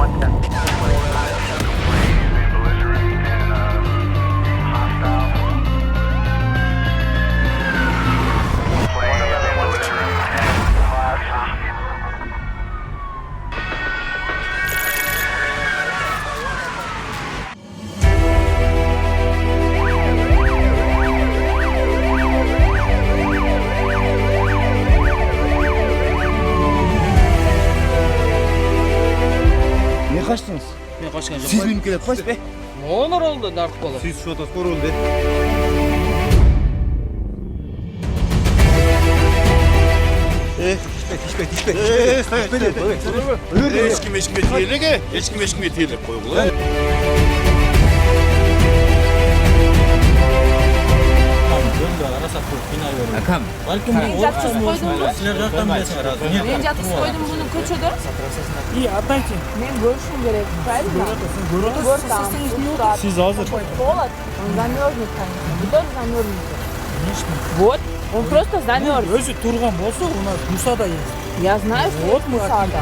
Ne kaçtınız? Ben kaçkan yok. Siz benimkiler kaç be? Ne olur oldu nartık bala? Siz şu atas oldu. Tişbek. Eski meşkim yetiyle koyuyorlar. Akam. Menjatsız koydum mu? Menjatsız koydum bunu köçödü. İyi atayın. Men görüşüm gerek. Правильно? Siz hazır. Холод. Он замерзнет, конечно. Вы тоже замерзнете. Вот. Он просто замерз. Özü turgan bolsa ona Musa da yer. Я знаю, что Вот это мы сада.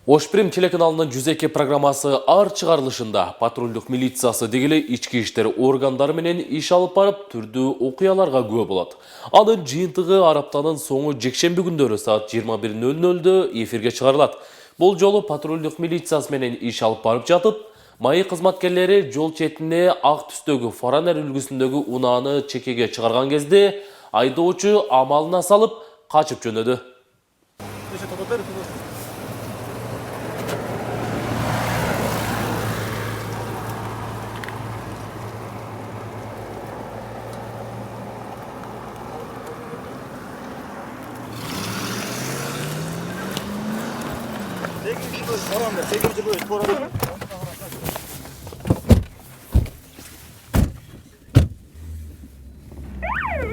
Ошприм телеканалынын 102 программасы ар чыгарылышында патрульдук милициясы дегеле ички иштер органдары менен иш алып барып түрдүү окуяларга күбө болот. Анын жыйынтыгы аптанын соңу жекшемби күндөрү саат 21:00 эфирге чыгарылат. Бул жолу патрульдук милициясы менен иш алып барып жатып, майы кызматкерлери жол четине ак түстөгү фаранер үлгүсүндөгү унааны чекеге чыгарган кезде айдоочу амалына салып качып жөнөдү.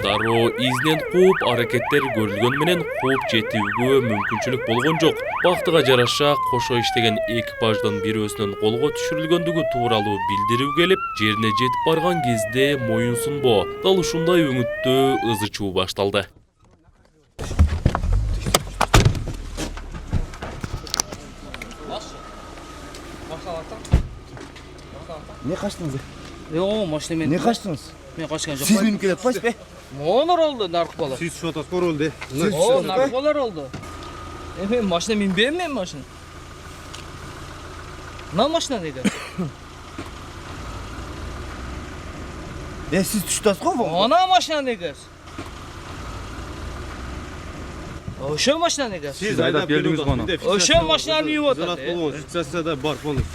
Дароо изнен кууп аракеттер көрүлгөн менен кууп жетүүгө мүмкүнчүлүк болгон жок. Бактыга жараша кошо иштеген экипаждын бирөөсүнүн колго түшүрүлгөндүгү тууралуу билдирүү келип, жерине жетип барган кезде моюн сунбоо. Дал ушундай өңүттө ызы чуу башталды. Ne kaçtınız? Yok, машина мен. Ne kaçtınız? Ben kaçkan yok. Siz benimkiler kaç be? Ne olur oldu nartık bala? Siz şu atas oldu. O nartık balar oldu. Ben maşina minbeyim mi maşina? Ne maşina neydi? Siz tuştas kovu. Ana maşina neydi? Oşo maşina neydi? Siz aydap geldiniz bana. Oşo maşina niye oturdu?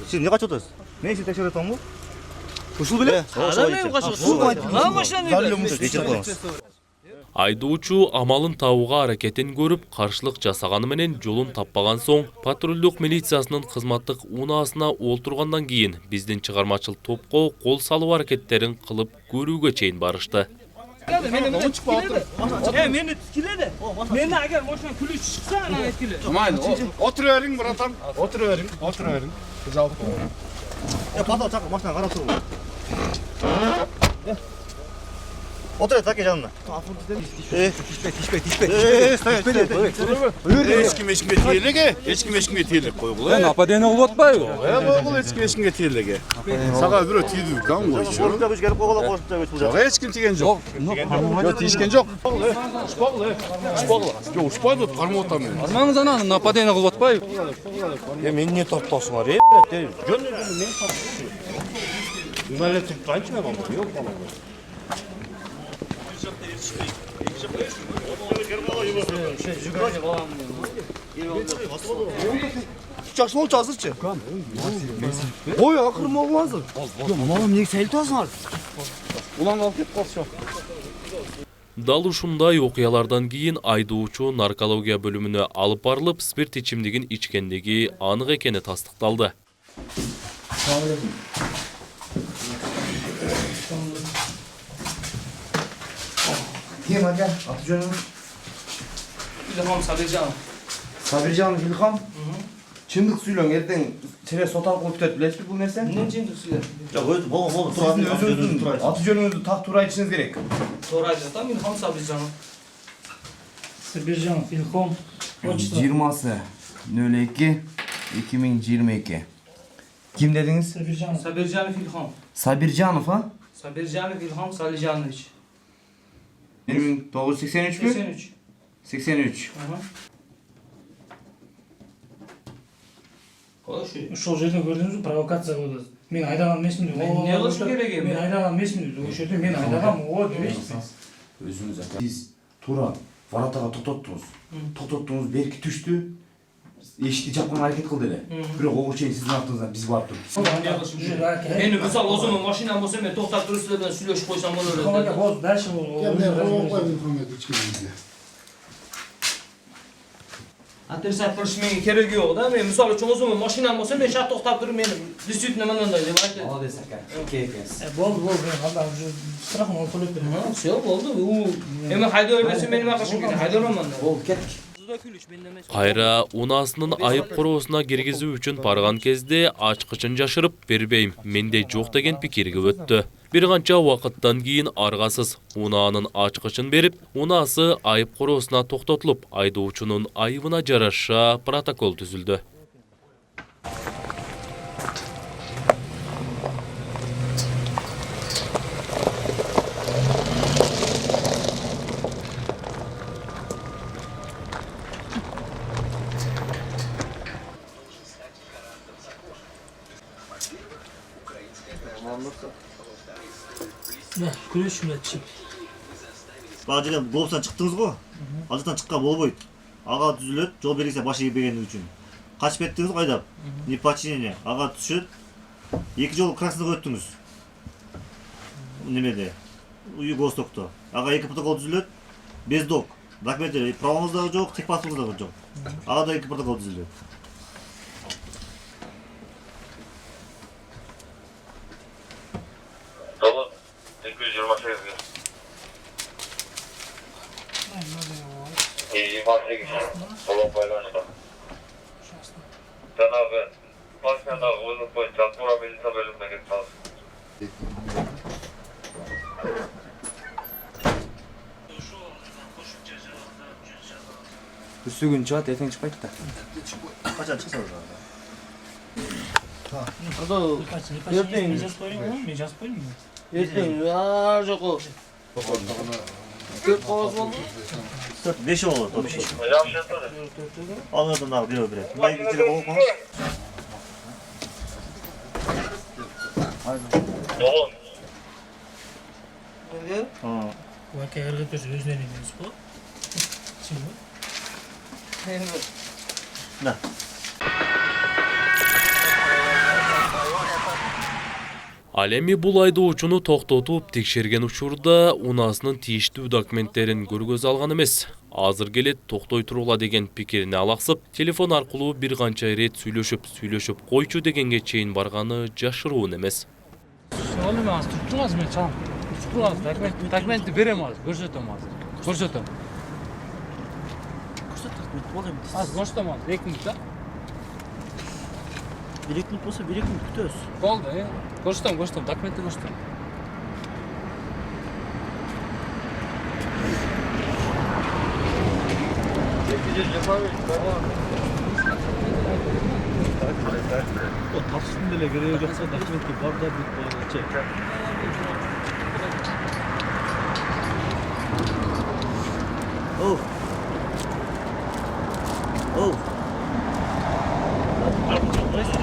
Siz ne kaçıyorsunuz? Ne işi tekrar etan bu? Kuşul bile? Adam mı kaçıyor? Ne maşina neydi? Айдоочу амалын табууга аракетин көрүп, каршылык жасаганы менен жолун таппаган соң, патрулдук милициясынын кызматтык унаасына олтургандан кийин биздин чыгармачыл топко кол салуу аракеттерин кылып көрүүгө чейин барышты. Meni etkiledi. Meni agar maşina külüş çıksa ana etkiledi. Mayın, oturuverin bratan. Oturuverin. Güzel. Ya patla çak maçtan kara sorun. Otur et tak canına. Tişbek. Eski meşkim yetiyle koyuyorlar. Napadeni kılıp atpayбы? Bu eski meşkim yetiyle. Sağa bir tiydi kan koyuyor. Orada biz gelip kovala koştu biz burada. Hiç kim tigen yok. Yok tiyişken yok. Uspagla. Yok uspagla karma otamıyor. Армаңыз ананы нападение кылып атпайбы? Men ne taptasın var ya? Gönlüm ne taptasın? Ümelle Türk ranç mı baba? Yok baba. Çaksın ol çazırçı. Oy akırım olmazdı. Malım ne sel tazlar. Ulan al git koşu. Дал ушундай окуялардан кийин айдоочу наркология бөлүмүнө алып барылып, спирт ичимдигин ичкендиги анык экени тастыкталды. Kim aga? Atıcı'nın. İlham Sabircan. Sabircan İlham. Çındık suyla erden Sile sotal koyup tutup bilesizmi bu nerse? Ne için sizler? Ya öyle bol Sizin özünüzdün atı jönünüzdü tak turay içiniz gerek. Torayda tam İlham Sabircan'ın. Sabirjan, Ilhom. Почта. 20'sı 02 2022. Kim dediniz? Sabirjan. Sabircanov İlham. Sabircanov ha? Sabircanov İlham Salijanoviç. 1983 mü? 83. 83. Aha. Koşu. Ошол жерден көрдүңүзбү, провокация кылып атат. Мен айдаган эмесмин деп. Мен эмне кылышым керек эми? Мен айдаган эмесмин деп. Ошол жерде мен айдагам, о дебейсиз. Siz Turan varataga to'xtatdingiz. To'xtatdingiz, berki tushdi. Eshikni chapqan harakat qildi ele. Biroq o'g'il sizning vaqtingizda biz borib turibmiz. Meni misal o'zimni mashinam bo'lsa men to'xtab turib sizlar bilan suylashib qo'ysam bo'laveradi. Ilhomga boz, дальше Atersat qilish menga keragi yo'q-da. Men misol uchun o'zimni mashinam bo'lsa men shart to'xtab turib meni действительно manday deb aytadi. Молодец aka. Keyfsiz. Bo'ldi, men hali уже страхым olib berdim. Все bo'ldi. U endi haydayvermasa men nima qilishim kerak? Haydayveraman. Bo'ldi, ketdik. Кайра унаасынын айып короосуна киргизүү үчүн барган кезде ачкычын жашырып бербейм, менде жок деген пикирге өттү. Бир канча убакыттан кийин аргасыз унаанын ачкычын берип, унаасы айып короосуна токтотулуп, айдоочунун айыбына жараша протокол түзүлдү. Күрөшүм этчип. Бажыдан глобустан чыктыңыз го? Азыртан чыккан болбойт. Ага түзүлөт, жол белгисе башы ийбегени үчүн. Качып кеттиңиз го айдап. Неподчинение. Ага түшөт. 2 жолу красныйга өттүңүз. Немеде? Юго-Востокто. Ага 2 протокол түзүлөт. Без док. Документтер правоңуз да жок, техпаспортуңуз да жок. Ага да 2 протокол түзүлөт. Dolu 228 gün. 28 Dolu paylaştı. Cenab-ı Başkan'a uygun boyunca Tura Milita bölümüne geçeceğiz. Üstügün çıkat, erteң çıkmaydı da. Качан чыкса да. Ертең жазып коеюн, мен жазып коеюн. Erteň ар жокко. 4 кагаз болду. 5 болот, вообще. Yaxşı etmedi. Алардан дагы бирөө берет. Мына 2 жерде болуп калыңыз. Dolu. Уаке ыргытып өзүнөн эмес го. Чынбы? На. Ал эми бул айдоочуну токтотуп текшерген учурда унаасынын тийиштүү документтерин көргөз алган эмес. Азыр келет токтой турула деген пикирине алаксып, телефон аркылуу бир канча ирет сүйлөшүп койчу дегенге чейин барганы жашыруун эмес. Oğlum az tuttunuz mu çam? Tuttunuz. Dokumenti verem az. Görsetem az. Görsetem. Az görsetem az. 2 minutda. 1 minut болсо 1 minut күтөбүз. Oldu. Görsetem. Dokumenti görsetem. Тапсырсын деле кереги жокса документке бар да бүт болгончо. Оу. Оу. Hazır.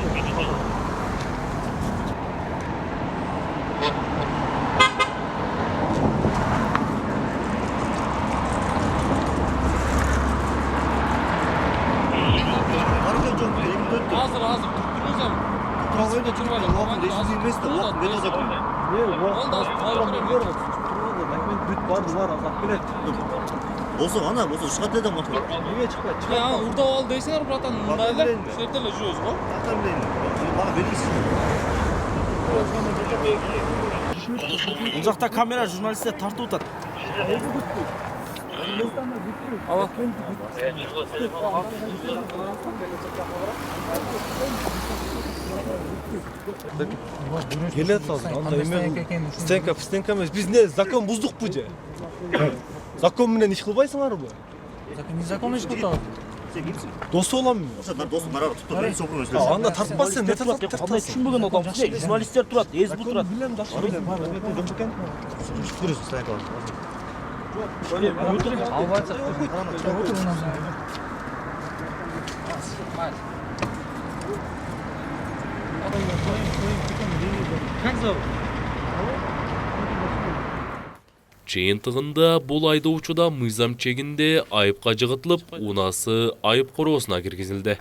Tuttunuz ama. Turmayla turmayla. Ulan resmi bilmesi de ulan ben o zaman. Oldu az. Документ бүт барды бар, азат келет. Болсо ана, болсо чыгат дедим ата. Неге чыкпайт? Ya urda ol deysеңер братан. Мындайлар. Шерделе жүрөбүз го. Ата билейин. Бага бересиз. Бул жакта камера журналисттер тартып атат. Telefon. Келе атасың, анда эме стенка эмес. Биз не закон буздукпу же? Закон менен иш кылбайсыңарбы? Незаконно иш кылып Досу боламын. Досуң барар туттур, мен сопун өзү. Анда тартпа сен, не тартат? Кандай түшүнбөгөн адамсың, журналисттер турат, эзбу турат. Билем, жакшы билем. Жок экен. Көрөсүз, стенка. Жыйынтыгында бул айдоочуда мыйзам чегинде айыпка жыгытылып, унасы айып короосуна киргизилди.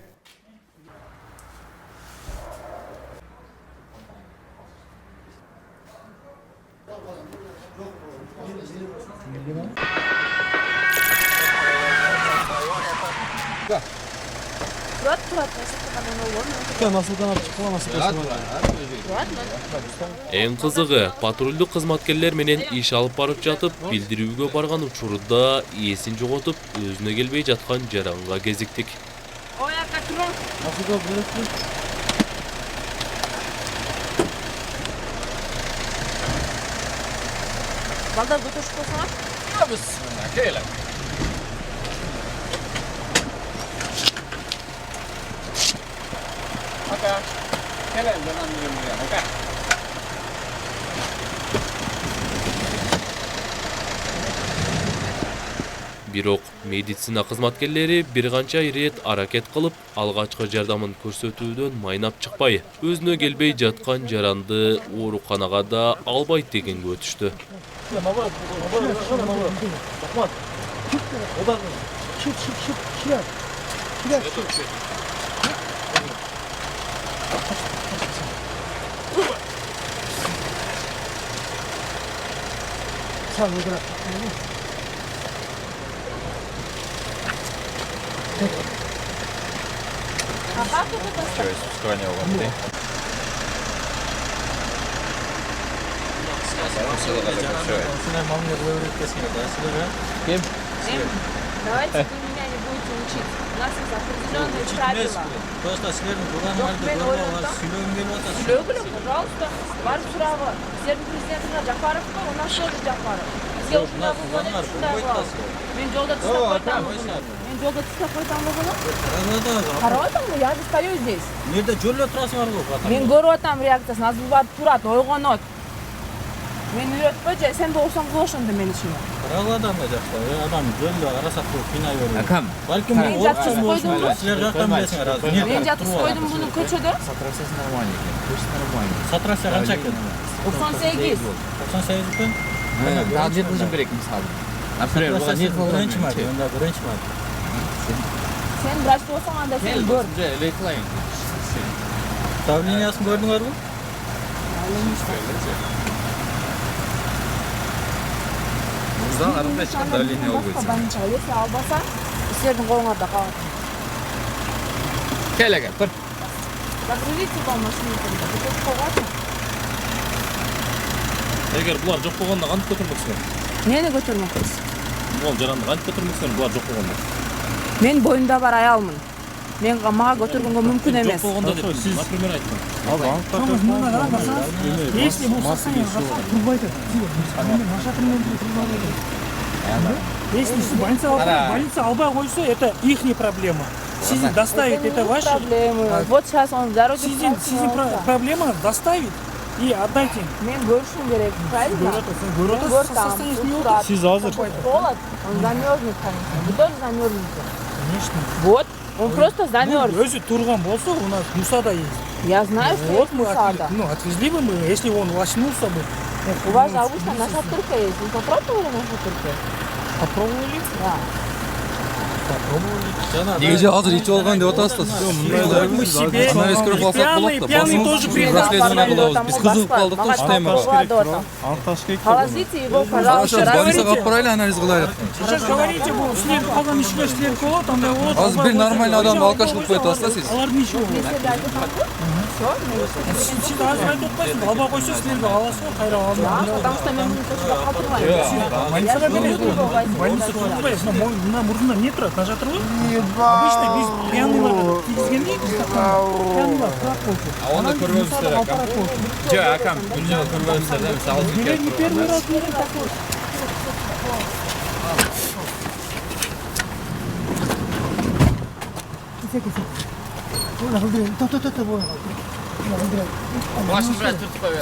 Эң кызыгы, патрулдук кызматкерлер менен иш алып барып жатып, билдирүүгө барган учурда эсин жоготуп, өзүнө келбей жаткан жаранга кезиктик. Балдар көтөрүшүп койсоңар? Бирок медицина кызматкерлери бир канча ирет аракет кылып, алгачкы жардамын көрсөтүүдөн майнап чыкпай, өзүнө келбей жаткан жаранды ооруканага да албайт дегенге өтүштү. Давайте вы меня не будете учить. У нас есть определенные правила. Сөйлегілі, пожалуйста, барып сұрағы. Сіздердің президентіңа Жапаров па, у нас тоже Жапаров. Бізге ұшында бұлғаны ұшында бұлғаны. Мен жолда тұста қойтам бұғыны. Мен жолда тұста қойтам бұғыны. Қараватам ба? Я же стою здесь. Нерде жолда тұрасың арғы? Мен көріп атам реакциясын, азбы барып тұрат, ойғанот. Мен үйретпе же, сен де олсаң қылышынды мен ішіме. Қараладан да жақсы, адам жолда арасақ болып қинай беру. Акам. Мен жатсыз қойдым бұ? Сілер жақтан білесің арасы. Мен жатсыз қойдым бұны көчөдө? Сотрасиясы нормально екен. Көші нормально. Сатрасия қанша екен? 98. 98 екен? Ал жерді жым керек мысалы. Например, бұға не қылған? Бірінші ма? Онда бірінші ма? Сен врач болсаң анда сен көр. Лейклайн. Давлениясын көрдіңдер бі? Мұрзан арында ешқандай давление болбойт. Больничаға если албаса, сіздердің қолыңарда қалады. Кел әкел, бір. Загрузите бұл машинеті, көтіп қоғатын. Егер бұлар жоқ болғанда қантып көтірмексіңдер? Нені көтермекпіз? Ол жаранды қантып көтірмексіңдер, бұлар жоқ болғанда? Мен бойымда бар аялмын. Мен маға көтергенге мүмкін емес. Жоқ болғанда деп, например, айттым. Если бұл состояние трубайты. Если больница албай қойса, это ихняя проблема. Сізді доставить, это ваши. Проблемы. Вот сейчас он в дороге. Сіздің проблема доставить и отдайте. Мен көршім керек, правильно? Город состояние не olur. Сіз азыр. Холод, он замерзнет, конечно. Вы тоже замерзнете. Конечно. Вот, он просто замерз. Өзі турган болса, у нас Мусада есть. Я знаю, что Вот есть мы Мусада. отвезли бы мы, если он очнулся бы. У вас же обычно наша турка есть. Вы попробовали нашу турку? Попробовали? Да. Неге азыр ичип алган деп атасыз. Мы себе пьяный тоже приедем. Биз кызыгып калдык да иштейм. Положите его, пожалуйста. Больницага алып барайлы, анализ кылайлы. Сейчас говорите, бұл сілер қалған ішілер сілер болады, андай болады. Азыр бир нормальный адамды алкаш кылып коет атасыз да сиз. Алар ничего. Мен сізді айтып Siz azır айтып отпайсыз, алба койсо силерге аласыз го, кайра алам. Потому что мен муну точно калтырбайм. Больницага бересиз. Больница турбайбыз. Мына мурдунда эмне турат? Нажа турбайбы? Обычно биз пьяныйларга тийгизгенде пьяныйлар турат болчу. Аны көрбөбүздөр акам. Жок, акам, бул жолу көрбөбүздөр да, мисалы Не первый раз не такой. Başını biraz tutup koy.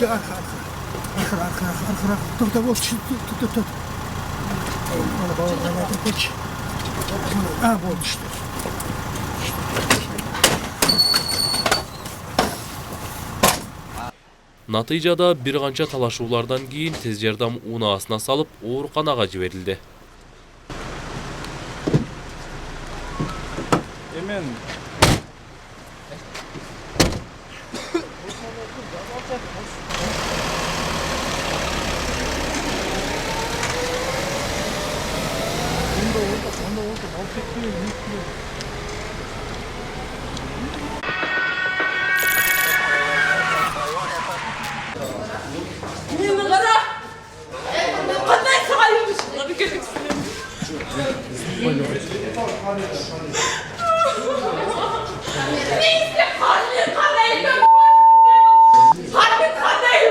Натыйжада bir канча талашуулардан кийин тез жардам унаасына салып ооруканага жиберилди. Эмен Meni qara. Qanday sayılmışlar gereksiz. Neyse halli qanday. Halli qanday.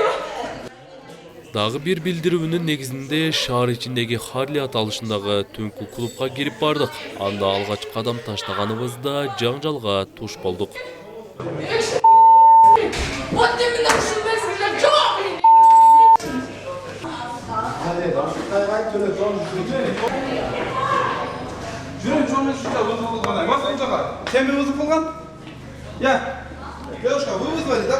Дагы bir билдирүүнүн негизинде шаар ичиндеги Харли аталышындагы түнкү клубка кирип бардык. Анда алгач кадам таштаганыбызда жаңжалга туш болдук. Вот именно ушундай жок. Жүрөң чоңыз шунда вызов кылган. Бас унчага. Сен бе вызов кылган? Я. Девушка, вы вызвали, да?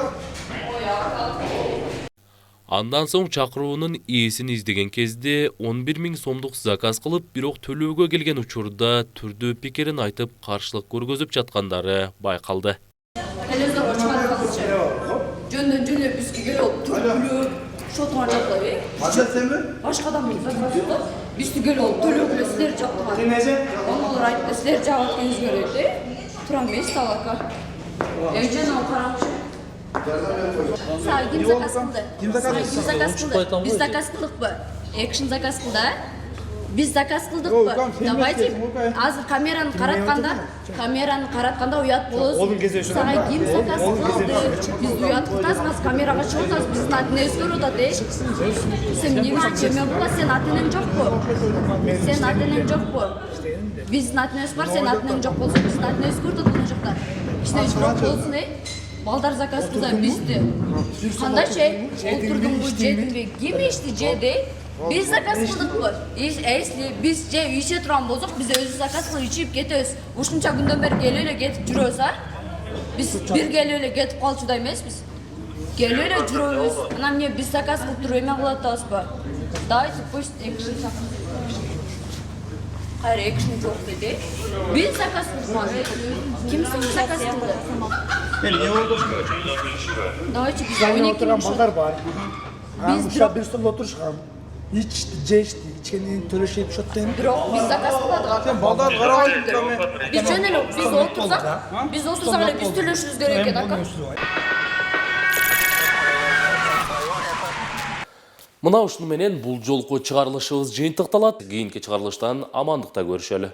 Андан соң чакыруунун ээсин издеген кезде 11 000 сомдук заказ кылып, бирок төлөөгө келген учурда түрдүү пикирин айтып каршылык көргөзүп жаткандары байкалды. Телевизорго чыгарып калчу. Жөндөн жөнө бизге келип түрүлүп, шотуңа жаплай. Башка сенби? Башка адам жазды. Бизге келип төлөөгө силер жаптыган. Сен эже? Олар айтты, силер жаап атканыңыз керек де. Турам мен сталака. Эжен ал карамчы. Ким заказ кылды? Ким заказ кылды? Биз заказ кылдыкпы? Экшн заказ кылды. Биз заказ кылдыкпы? Давайте азыр камераны каратканда уят болосуз. Сага ким заказ кылды? Биз уят кылтабыз, камерага чыгып атабыз, биздин атына өзгөрүп атат, Сен эмне чеме була, сен атынан жокпу? Сен атынан жокпу? Биздин атынан бар, сен атынан жок болсо, биздин атына өзгөртөт мына жакта. Ичте жок болсун, Балдар заказ кылды бизди. Кандайча отурдуңбу, жедиңби? Ким ишти жеди? Биз заказ кылдыкпы? Эсли биз же иче турган болсок, биз өзүбүз заказ кылып ичип кетебиз. Ушунча күндөн бери келип эле кетип жүрөбүз, Биз бир келип эле кетип калчудай эмеспиз. Келип эле жүрөбүз. Анан эмне биз заказ кылып туруп эме кылып атабызбы? Давайте пусть экшн Кайра экшн жок деди. Биз заказ кылдык. Ким заказ кылды? Эмне болду? Давайте биз ойнотурган балдар бар. Биз бир столда отурушкан. İçti, içti, içkeni töleşip şottayım. Бирок биз заказ кылдык. Сен балдар карабай турган. Биз жөн эле биз отурсак эле биз төлөшүбүз керек экен, ака. Мына ушуну менен бул жолку чыгарылышыбыз жыйынтыкталат. Кийинки чыгарылыштан амандыкта көрүшөлү.